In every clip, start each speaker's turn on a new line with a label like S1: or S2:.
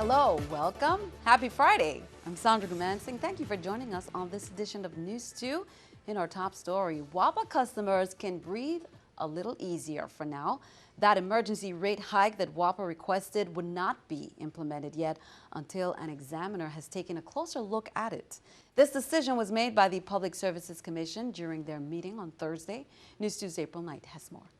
S1: Hello, welcome. Happy Friday. I'm Sandra Gumansing. Thank you for joining us on this edition of News 2. In our top story, WAPA customers can breathe a little easier for now. That emergency rate hike that WAPA requested would not be implemented yet until an examiner has taken a closer look at it. This decision was made by the Public Services Commission during their meeting on Thursday. News 2's April Knight has more.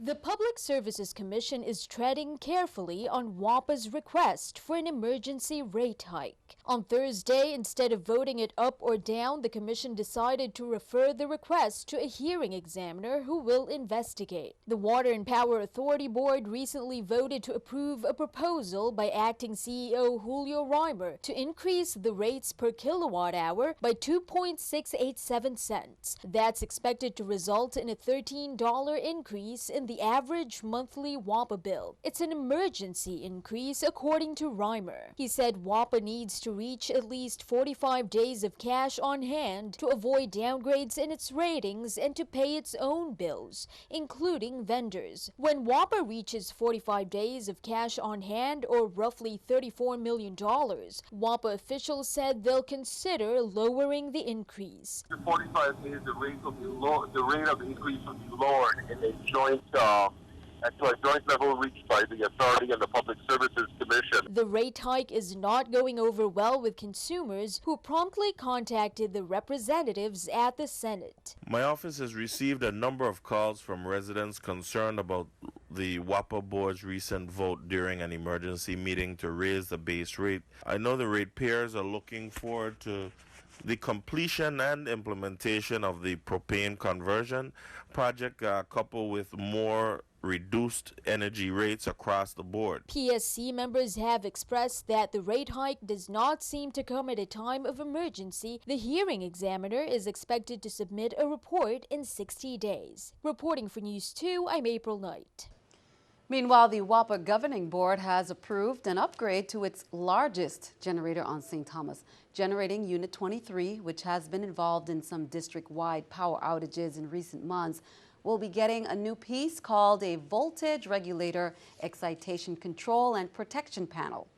S2: The Public Services Commission is treading carefully on WAPA's request for an emergency rate hike. On Thursday, instead of voting it up or down, the Commission decided to refer the request to a hearing examiner who will investigate. The Water and Power Authority Board recently voted to approve a proposal by Acting CEO Julio Reimer to increase the rates per kilowatt hour by 2.687 cents. That's expected to result in a $13 increase in the average monthly WAPA bill. It's an emergency increase, according to Reimer. He said WAPA needs to reach at least 45 days of cash on hand to avoid downgrades in its ratings and to pay its own bills, including vendors. When WAPA reaches 45 days of cash on hand, or roughly $34 million, WAPA officials said they'll consider lowering the increase.
S3: After 45 days, the rate of the increase will be lowered in a joint level reached by the authority and the Public Services Commission.
S2: The rate hike is not going over well with consumers who promptly contacted the representatives at the Senate.
S4: My office has received a number of calls from residents concerned about the WAPA board's recent vote during an emergency meeting to raise the base rate. I know the ratepayers are looking forward to the completion and implementation of the propane conversion project, coupled with more reduced energy rates across the board.
S2: PSC members have expressed that the rate hike does not seem to come at a time of emergency. The hearing examiner is expected to submit a report in 60 days. Reporting for News 2, I'm April Knight.
S1: Meanwhile, the WAPA Governing Board has approved an upgrade to its largest generator on St. Thomas, generating Unit 23, which has been involved in some district-wide power outages in recent months, will be getting a new piece called a Voltage Regulator Excitation Control and Protection Panel.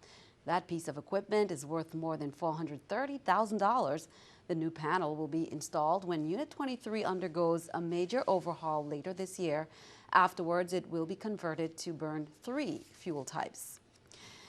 S1: That piece of equipment is worth more than $430,000. The new panel will be installed when Unit 23 undergoes a major overhaul later this year. Afterwards, it will be converted to burn 3 fuel types.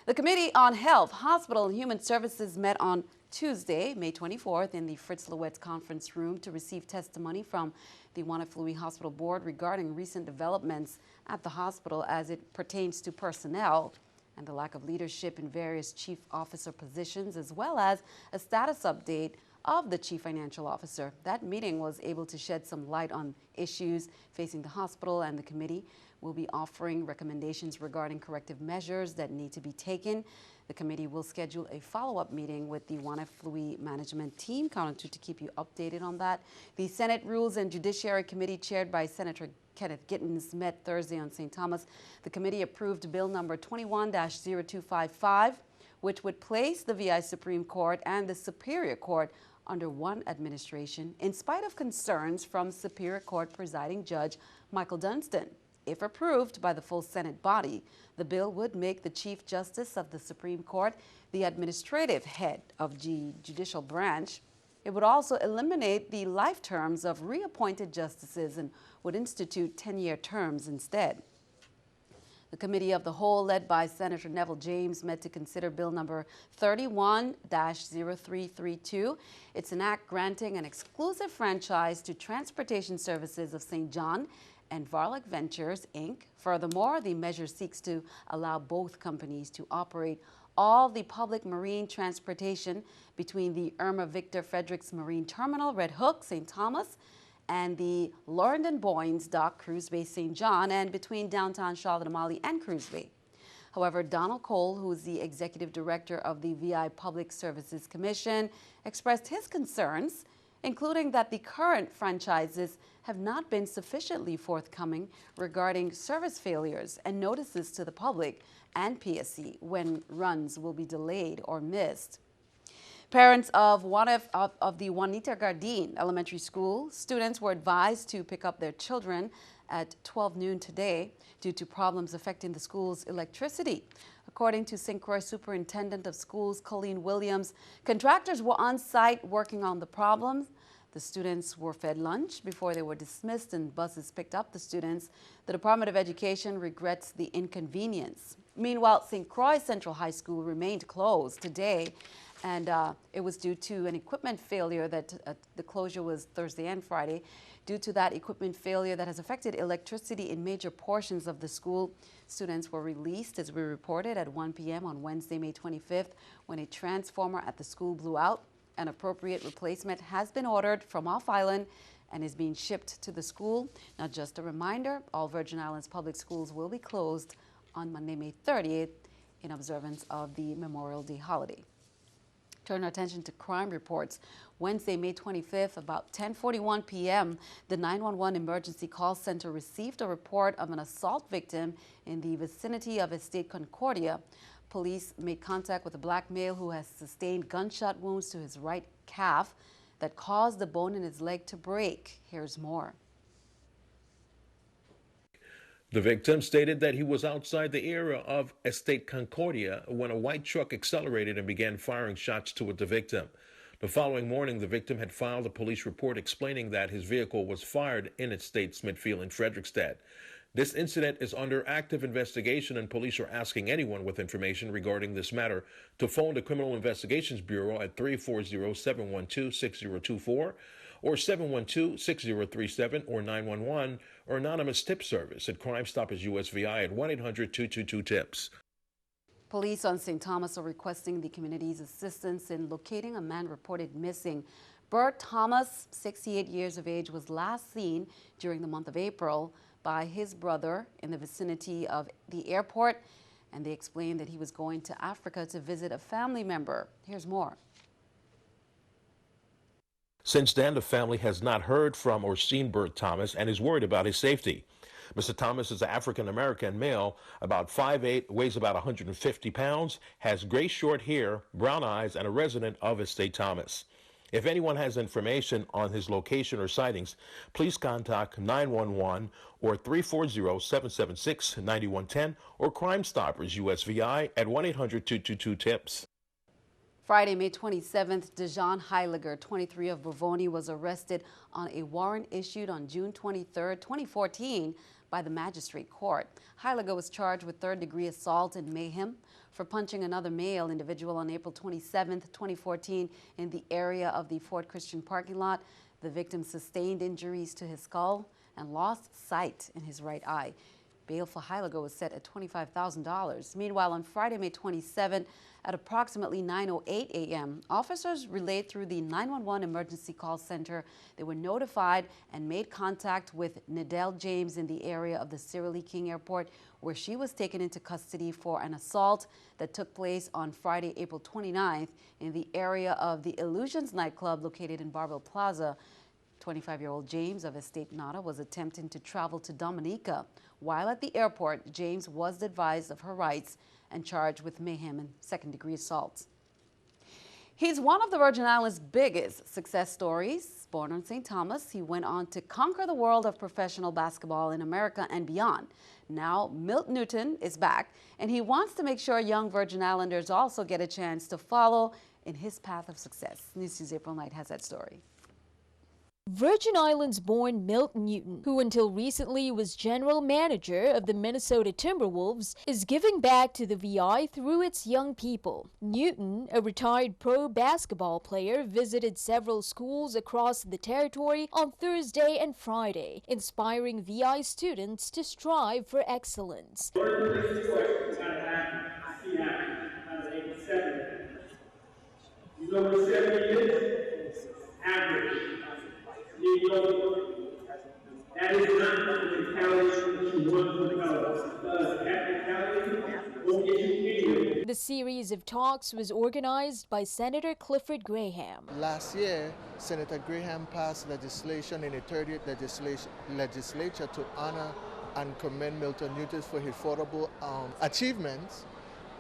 S1: The Committee on Health, Hospital and Human Services met on Tuesday, May 24th, in the Fritz Louette's conference room to receive testimony from the Wanaflui Hospital Board regarding recent developments at the hospital as it pertains to personnel and the lack of leadership in various chief officer positions, as well as a status update of the chief financial officer. That meeting was able to shed some light on issues facing the hospital, and the committee will be offering recommendations regarding corrective measures that need to be taken. The committee will schedule a follow-up meeting with the Wanaflui management team. Count on to keep you updated on that. The Senate Rules and Judiciary Committee, chaired by Senator Kenneth Gittens, met Thursday on St. Thomas. The committee approved Bill number 21-0255, which would place the VI Supreme Court and the Superior Court under one administration, in spite of concerns from Superior Court presiding judge Michael Dunstan. If approved by the full Senate body, the bill would make the Chief Justice of the Supreme Court the administrative head of the judicial branch. It would also eliminate the life terms of reappointed justices and would institute 10-year terms instead. The Committee of the Whole, led by Senator Neville James, met to consider Bill number 31-0332. It's an act granting an exclusive franchise to Transportation Services of St. John and Varlic Ventures, Inc. Furthermore, the measure seeks to allow both companies to operate all the public marine transportation between the Irma Victor Fredericks Marine Terminal, Red Hook, St. Thomas, and the Laurendon Boynes Dock, Cruise Bay, St. John, and between downtown Charlotte Amalie and Cruise Bay. However, Donald Cole, who is the executive director of the VI Public Services Commission, expressed his concerns, including that the current franchises have not been sufficiently forthcoming regarding service failures and notices to the public and PSC when runs will be delayed or missed. Parents of the Juanita Gardin Elementary School students were advised to pick up their children at 12 noon today due to problems affecting the school's electricity. According to St. Croix Superintendent of Schools Colleen Williams, contractors were on site working on the problems. The students were fed lunch before they were dismissed and buses picked up the students. The Department of Education regrets the inconvenience. Meanwhile, St. Croix Central High School remained closed today, and it was due to an equipment failure that the closure was Thursday and Friday. Due to that equipment failure that has affected electricity in major portions of the school, students were released, as we reported, at 1 p.m. on Wednesday, May 25th, when a transformer at the school blew out. An appropriate replacement has been ordered from off island and is being shipped to the school. Now, just a reminder, all Virgin Islands public schools will be closed on Monday, May 30th, in observance of the Memorial Day holiday. Turn our attention to crime reports. Wednesday, May 25th, about 10:41 p.m., the 911 emergency call center received a report of an assault victim in the vicinity of Estate Concordia. Police made contact with a black male who has sustained gunshot wounds to his right calf that caused the bone in his leg to break. Here's more.
S5: The victim stated that he was outside the area of Estate Concordia when a white truck accelerated and began firing shots toward the victim. The following morning, the victim had filed a police report explaining that his vehicle was fired in Estate Smithfield in Frederickstad. This incident is under active investigation, and police are asking anyone with information regarding this matter to phone the Criminal Investigations Bureau at 340-712-6024 or 712-6037 or 911, or anonymous tip service at Crime Stoppers USVI at 1-800-222-TIPS.
S1: Police on St. Thomas are requesting the community's assistance in locating a man reported missing. Bert Thomas, 68 years of age, was last seen during the month of April by his brother in the vicinity of the airport, and they explained that he was going to Africa to visit a family member. Here's more.
S5: Since then, the family has not heard from or seen Bert Thomas and is worried about his safety. Mr. Thomas is an African-American male, about 5'8", weighs about 150 pounds, has gray short hair, brown eyes, and a resident of Estate Thomas. If anyone has information on his location or sightings, please contact 911 or 340-776-9110 or Crime Stoppers USVI at 1-800-222-TIPS.
S1: Friday, May 27th, Dejan Heiliger, 23 of Bovoni, was arrested on a warrant issued on June 23, 2014 by the magistrate court. Heiliger was charged with third-degree assault and mayhem for punching another male individual on April 27, 2014 in the area of the Fort Christian parking lot. The victim sustained injuries to his skull and lost sight in his right eye. Bail for Heiliger was set at $25,000. Meanwhile, on Friday, May 27, at approximately 9:08 a.m., officers relayed through the 911 emergency call center. They were notified and made contact with Nidell James in the area of the Cyril E. King Airport, where she was taken into custody for an assault that took place on Friday, April 29th in the area of the Illusions nightclub located in Barbell Plaza. 25-year-old James of Estate Nada was attempting to travel to Dominica. While at the airport, James was advised of her rights and charged with mayhem and second-degree assault. He's one of the Virgin Islands' biggest success stories. Born on St. Thomas, he went on to conquer the world of professional basketball in America and beyond. Now, Milt Newton is back, and he wants to make sure young Virgin Islanders also get a chance to follow in his path of success. News 2's April Knight has that story.
S2: Virgin Islands-born Milt Newton, who until recently was general manager of the Minnesota Timberwolves, is giving back to the VI through its young people. Newton, a retired pro basketball player, visited several schools across the territory on Thursday and Friday, inspiring VI students to strive for excellence.
S6: You know what 70 is? Average. That is not the mentality that you want to develop, because that mentality won't get you anywhere.
S2: The series of talks was organized by Senator Clifford Graham.
S7: Last year, Senator Graham passed legislation in the 30th legislature to honor and commend Milton Newton for his affordable achievements.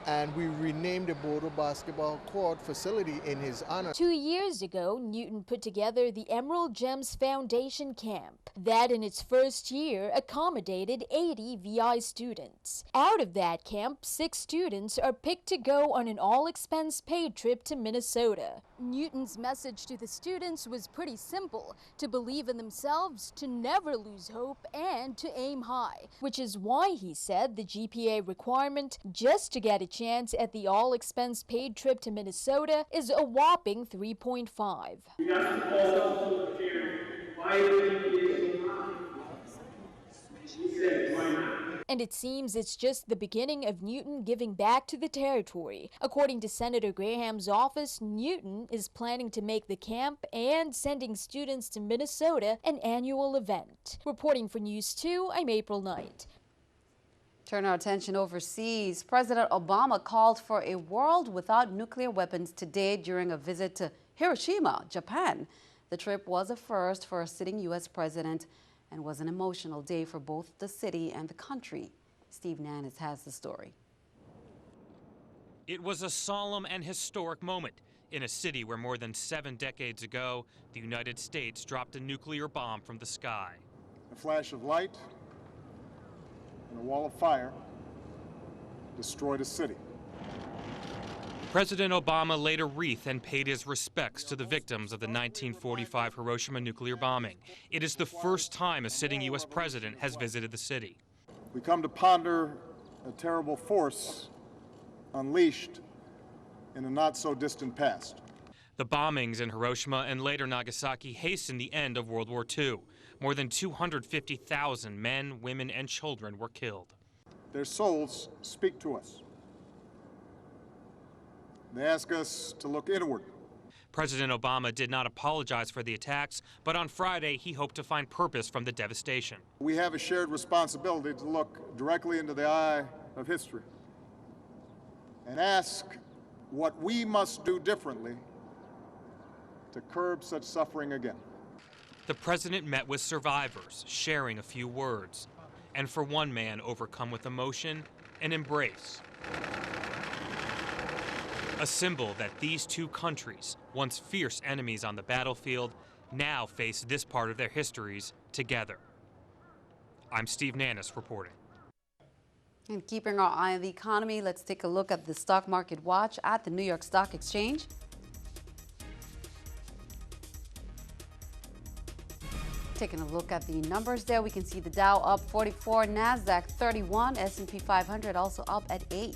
S7: and we renamed the Bodo basketball court facility in his honor.
S2: 2 years ago, Newton put together the Emerald Gems Foundation Camp. That, in its first year, accommodated 80 VI students. Out of that camp, 6 students are picked to go on an all-expense-paid trip to Minnesota. Newton's message to the students was pretty simple: to believe in themselves, to never lose hope, and to aim high. Which is why, he said, the GPA requirement just to get a chance at the all-expense-paid trip to Minnesota is a whopping 3.5.
S6: We got some calls also to share why the GPA so high. He said, why not?
S2: And it seems it's just the beginning of Newton giving back to the territory. According to Senator Graham's office, Newton is planning to make the camp and sending students to Minnesota an annual event. Reporting for News 2, I'm April Knight.
S1: Turn our attention overseas. President Obama called for a world without nuclear weapons today during a visit to Hiroshima, Japan. The trip was a first for a sitting U.S. president and was an emotional day for both the city and the country. Steve Nannis has the story.
S8: It was a solemn and historic moment in a city where more than 7 decades ago, the United States dropped a nuclear bomb from the sky.
S9: A flash of light and a wall of fire destroyed a city.
S8: President Obama laid a wreath and paid his respects to the victims of the 1945 Hiroshima nuclear bombing. It is the first time a sitting U.S. president has visited the city.
S9: We come to ponder a terrible force unleashed in a not-so-distant past.
S8: The bombings in Hiroshima and later Nagasaki hastened the end of World War II. More than 250,000 men, women, and children were killed.
S9: Their souls speak to us. They ask us to look inward.
S8: President Obama did not apologize for the attacks, but on Friday he hoped to find purpose from the devastation.
S9: We have a shared responsibility to look directly into the eye of history and ask what we must do differently to curb such suffering again.
S8: The president met with survivors, sharing a few words, and for one man overcome with emotion, an embrace. A symbol that these two countries, once fierce enemies on the battlefield, now face this part of their histories together. I'm Steve Nannis reporting.
S1: And keeping our eye on the economy, let's take a look at the stock market watch at the New York Stock Exchange. Taking a look at the numbers there, we can see the Dow up 44, NASDAQ 31, S&P 500 also up at 8.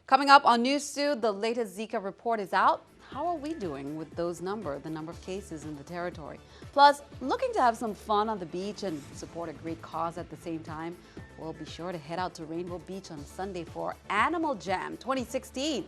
S1: Coming up on News 2, the latest Zika report is out. How are we doing with those numbers, the number of cases in the territory? Plus, looking to have some fun on the beach and support a great cause at the same time, we'll be sure to head out to Rainbow Beach on Sunday for Animal Jam 2016.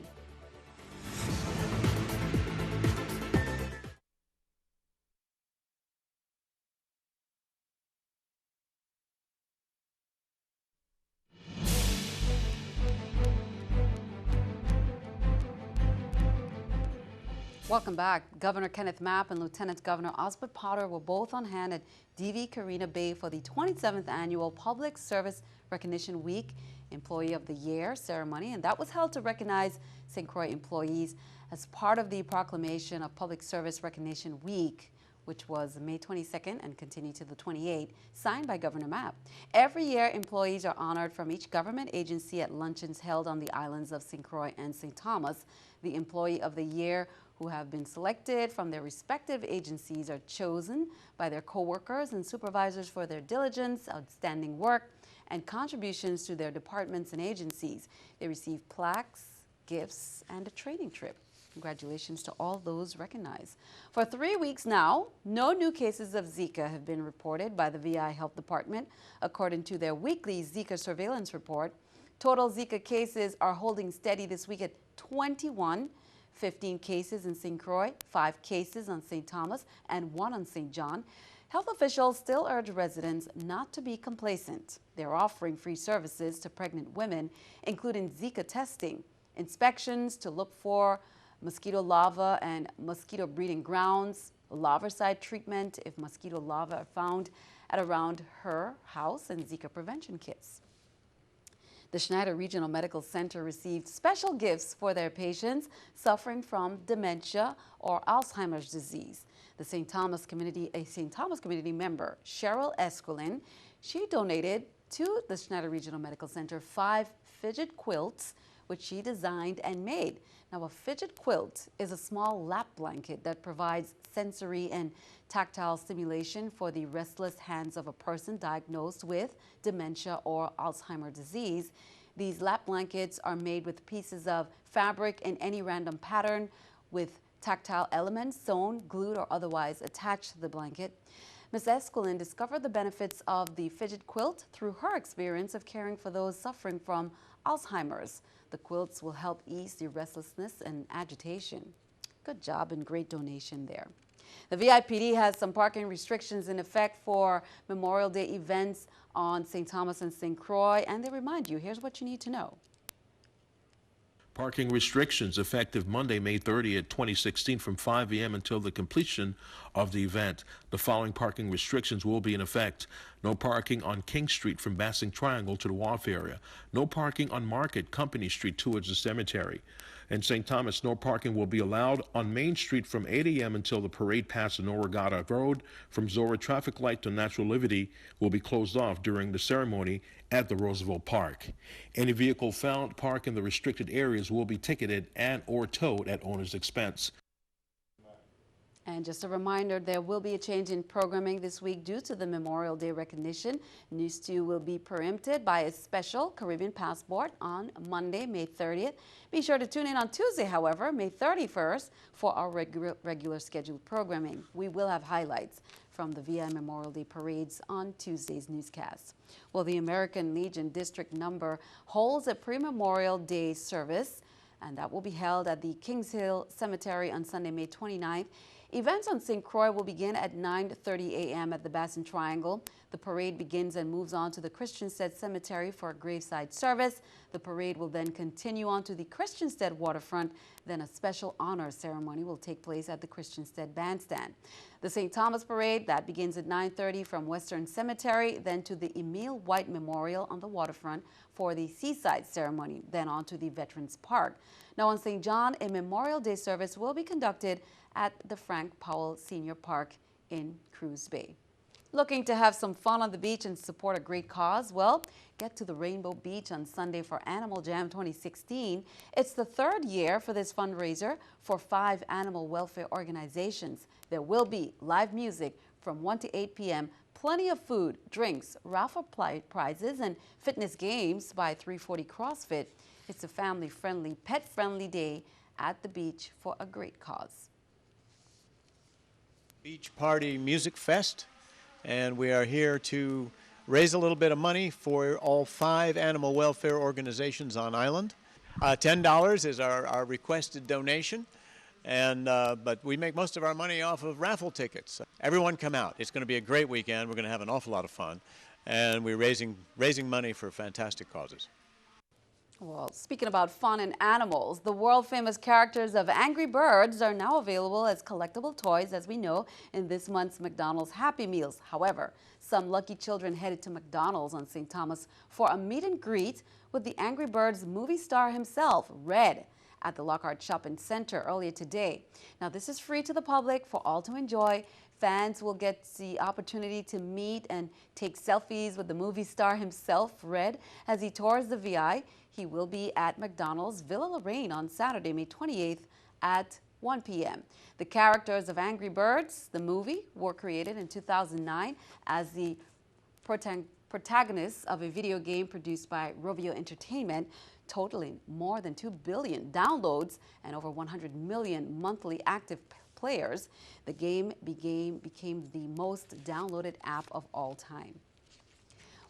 S1: Welcome back. Governor Kenneth Mapp and Lieutenant Governor Osbert Potter were both on hand at DV Carina Bay for the 27th Annual Public Service Recognition Week Employee of the Year ceremony, and that was held to recognize St. Croix employees as part of the proclamation of Public Service Recognition Week, which was May 22nd and continued to the 28th, signed by Governor Mapp. Every year, employees are honored from each government agency at luncheons held on the islands of St. Croix and St. Thomas. The Employee of the Year who have been selected from their respective agencies are chosen by their co-workers and supervisors for their diligence, outstanding work, and contributions to their departments and agencies. They receive plaques, gifts, and a training trip. Congratulations to all those recognized. For 3 weeks now, no new cases of Zika have been reported by the VI Health Department, according to their weekly Zika surveillance report. Total Zika cases are holding steady this week at 21. 15 cases in St. Croix, 5 cases on St. Thomas, and 1 on St. John. Health officials still urge residents not to be complacent. They're offering free services to pregnant women, including Zika testing, inspections to look for mosquito larvae and mosquito breeding grounds, larvicide treatment if mosquito larvae are found at around her house, and Zika prevention kits. The Schneider Regional Medical Center received special gifts for their patients suffering from dementia or Alzheimer's disease. The St. Thomas community member, Cheryl Esquilin, she donated to the Schneider Regional Medical Center 5 fidget quilts, which she designed and made. Now, a fidget quilt is a small lap blanket that provides sensory and tactile stimulation for the restless hands of a person diagnosed with dementia or Alzheimer's disease. These lap blankets are made with pieces of fabric in any random pattern with tactile elements sewn, glued, or otherwise attached to the blanket. Ms. Esquilin discovered the benefits of the fidget quilt through her experience of caring for those suffering from Alzheimer's. The quilts will help ease the restlessness and agitation. Good job and great donation there. The VIPD has some parking restrictions in effect for Memorial Day events on St. Thomas and St. Croix, and they remind you, here's what you need to know.
S5: Parking restrictions effective Monday, May 30th, 2016 from 5 a.m. until the completion of the event. The following parking restrictions will be in effect. No parking on King Street from Bassing Triangle to the Wharf area. No parking on Market Company Street towards the cemetery. In St. Thomas, no parking will be allowed on Main Street from 8 a.m. until the parade past the Noragata Road. From Zora traffic light to Natural Liberty will be closed off during the ceremony at the Roosevelt Park. Any vehicle found parked in the restricted areas will be ticketed and or towed at owner's expense.
S1: And just a reminder, there will be a change in programming this week due to the Memorial Day recognition. News 2 will be preempted by a special Caribbean passport on Monday, May 30th. Be sure to tune in on Tuesday, however, May 31st, for our regular scheduled programming. We will have highlights from the VI Memorial Day parades on Tuesday's newscast. Well, the American Legion District Number holds a pre-Memorial Day service, and that will be held at the Kings Hill Cemetery on Sunday, May 29th. Events on St. Croix will begin at 9:30 a.m. at the Basin Triangle. The parade begins and moves on to the Christiansted Cemetery for a graveside service. The parade will then continue on to the Christiansted waterfront. Then a special honor ceremony will take place at the Christiansted Bandstand. The St. Thomas Parade, that begins at 9:30 from Western Cemetery, then to the Emil White Memorial on the waterfront for the Seaside ceremony, then on to the Veterans Park. Now on St. John, a Memorial Day service will be conducted at the Frank Powell Senior Park in Cruz Bay. Looking to have some fun on the beach and support a great cause? Well, get to the Rainbow Beach on Sunday for Animal Jam 2016. It's the third year for this fundraiser for 5 animal welfare organizations. There will be live music from 1 to 8 p.m., plenty of food, drinks, raffle prizes, and fitness games by 340 CrossFit. It's a family-friendly, pet-friendly day at the beach for a great cause.
S10: Beach Party Music Fest, and we are here to raise a little bit of money for all 5 animal welfare organizations on island. $10 is our requested donation, and but we make most of our money off of raffle tickets. Everyone come out. It's going to be a great weekend. We're going to have an awful lot of fun, and we're raising money for fantastic causes.
S1: Well, speaking about fun and animals, the world-famous characters of Angry Birds are now available as collectible toys, as we know, in this month's McDonald's Happy Meals. However, some lucky children headed to McDonald's on St. Thomas for a meet and greet with the Angry Birds movie star himself, Red, at the Lockhart Shopping Center earlier today. Now, this is free to the public for all to enjoy. Fans will get the opportunity to meet and take selfies with the movie star himself, Red, as he tours the VI. He will be at McDonald's Villa Lorraine on Saturday, May 28th at 1 p.m. The characters of Angry Birds, the movie, were created in 2009 as the protagonists of a video game produced by Rovio Entertainment, totaling more than 2 billion downloads and over 100 million monthly active players. The game became the most downloaded app of all time.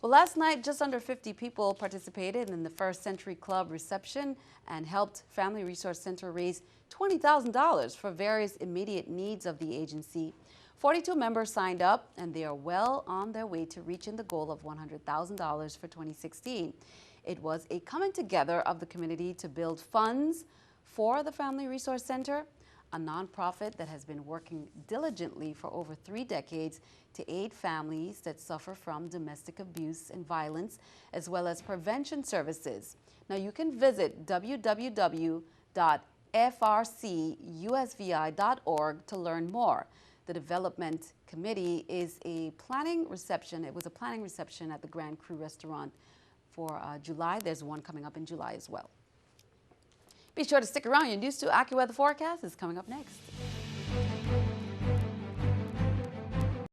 S1: Well, last night, just under 50 people participated in the First Century Club reception and helped Family Resource Center raise $20,000 for various immediate needs of the agency. 42 members signed up, and they are well on their way to reaching the goal of $100,000 for 2016. It was a coming together of the community to build funds for the Family Resource Center. a nonprofit that has been working diligently for over 3 decades to aid families that suffer from domestic abuse and violence, as well as prevention services. Now, you can visit www.frcusvi.org to learn more. The Development Committee is a planning reception. It was a planning reception at the Grand Cru Restaurant for July. There's one coming up in July as well. Be sure to stick around. Your News 2 AccuWeather forecast is coming up next.